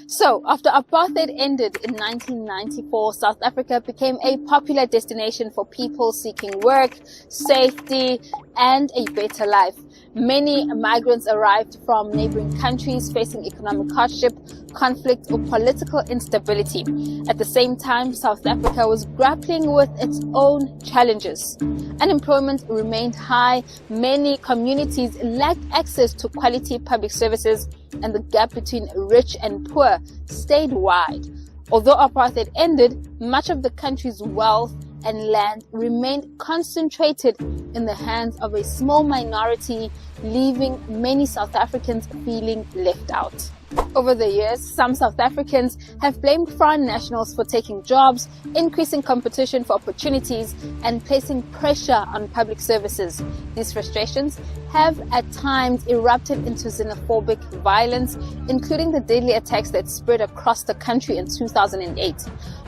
So, after apartheid ended in 1994, South Africa became a popular destination for people seeking work, safety, and a better life. Many migrants arrived from neighboring countries facing economic hardship, conflict, or political instability. At the same time, South Africa was grappling with its own challenges. Unemployment remained high, many communities lacked access to quality public services, and the gap between rich and poor stayed wide. Although apartheid ended, much of the country's wealth and land remained concentrated in the hands of a small minority, leaving many South Africans feeling left out. Over the years, some South Africans have blamed foreign nationals for taking jobs, increasing competition for opportunities, and placing pressure on public services. These frustrations have at times erupted into xenophobic violence, including the deadly attacks that spread across the country in 2008.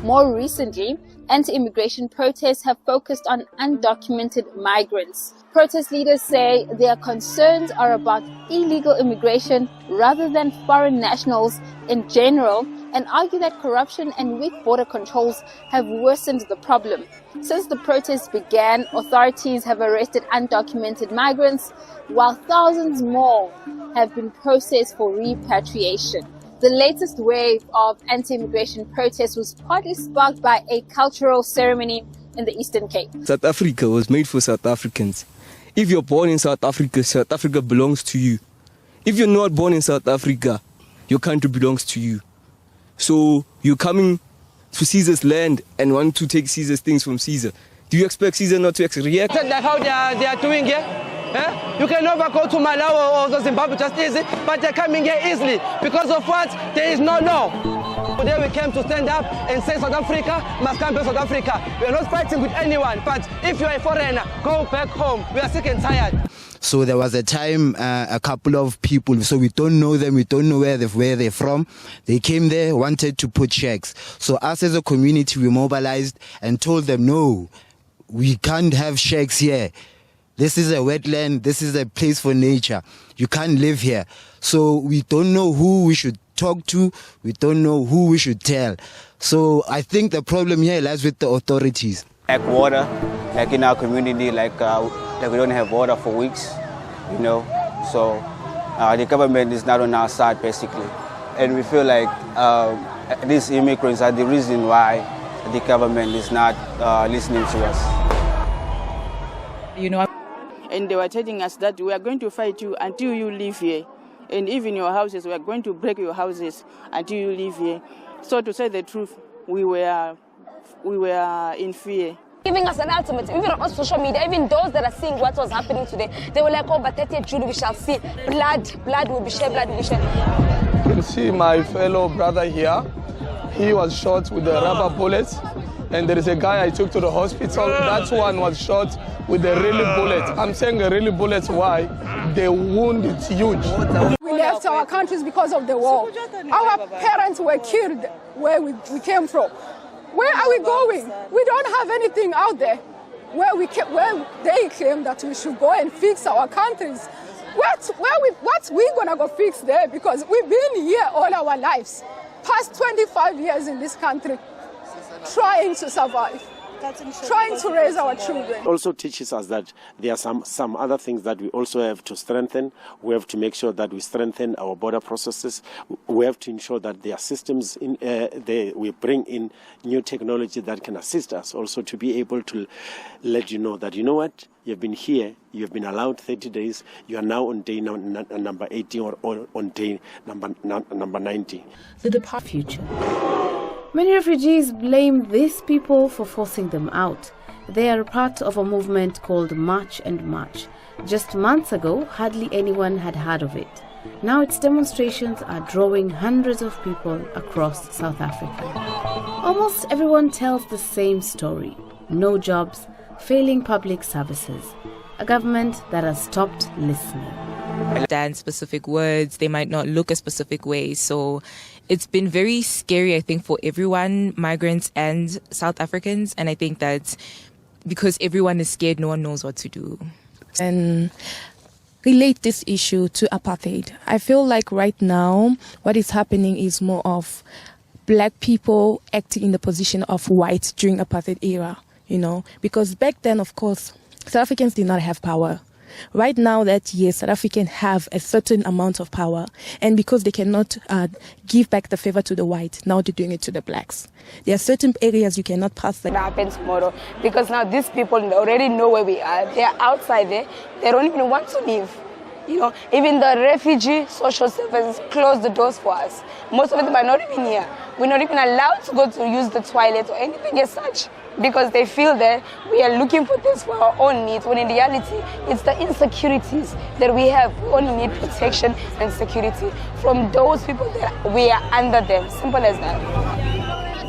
More recently, anti-immigration protests have focused on undocumented migrants. Protest leaders say their concerns are about illegal immigration rather than foreign nationals in general, and argue that corruption and weak border controls have worsened the problem. Since the protests began, authorities have arrested undocumented migrants, while thousands more have been processed for repatriation. The latest wave of anti-immigration protests was partly sparked by a cultural ceremony in the Eastern Cape. South Africa was made for South Africans. If you're born in South Africa belongs to you. If you're not born in South Africa, your country belongs to you. So you're coming to Caesar's land and want to take Caesar's things from Caesar. Do you expect Caesar not to react? Like how they are doing here? You can never go to Malawi or Zimbabwe just easy, but they're coming here easily. Because of what? There is no law. Today we came to stand up and say South Africa must come back to South Africa. We are not fighting with anyone, but if you are a foreigner, go back home. We are sick and tired. So there was a time, a couple of people, so we don't know them, we don't know where they're from. They came there, wanted to put shacks. So us as a community, we mobilized and told them, no, we can't have shacks here. This is a wetland, this is a place for nature. You can't live here. So we don't know who we should talk to, we don't know who we should tell. So I think the problem here lies with the authorities. Like water, like in our community, like we don't have water for weeks, you know. So the government is not on our side, basically. And we feel like these immigrants are the reason why the government is not listening to us. You know, and they were telling us that we are going to fight you until you live here. And even your houses, we are going to break your houses until you live here. So to say the truth, we were in fear. Giving us an ultimatum, even on social media, even those that are seeing what was happening today, they were like, oh, but 30th June we shall see blood will be shed, blood will be shed. You can see my fellow brother here. He was shot with a rubber bullet. And there is a guy I took to the hospital. That one was shot with a really bullet. I'm saying a really bullet, why? The wound is huge. We left our countries because of the war. Our parents were killed where we came from. Where are we going? We don't have anything out there. Where they claim that we should go and fix our countries. What we gonna go fix there? Because we've been here all our lives. Past 25 years in this country. Trying to survive, trying to raise our children. Also teaches us that there are some other things that we also have to strengthen. We have to make sure that we strengthen our border processes. We have to ensure that there are systems we bring in new technology that can assist us also to be able to let you know that, you know what, you've been here, you've been allowed 30 days, you are now on day number 18 or on day number 90. The future. Many refugees blame these people for forcing them out. They are part of a movement called March and March. Just months ago, hardly anyone had heard of it. Now its demonstrations are drawing hundreds of people across South Africa. Almost everyone tells the same story. No jobs, failing public services, a government that has stopped listening. Understand specific words, they might not look a specific way, so it's been very scary, I think, for everyone, migrants and South Africans, and I think that because everyone is scared, no one knows what to do. And relate this issue to apartheid. I feel like right now what is happening is more of black people acting in the position of white during apartheid era, because back then, of course, South Africans did not have power. Right now that, yes, South Africans have a certain amount of power, and because they cannot give back the favor to the whites, now they're doing it to the blacks. There are certain areas you cannot pass that. Happen tomorrow, because now these people already know where we are. They're outside there. They don't even want to leave. Even the refugee social services close the doors for us. Most of them are not even here. We're not even allowed to go to use the toilet or anything as such, because they feel that we are looking for this for our own needs, when in reality, it's the insecurities that we have. We only need protection and security from those people that we are under them. Simple as that.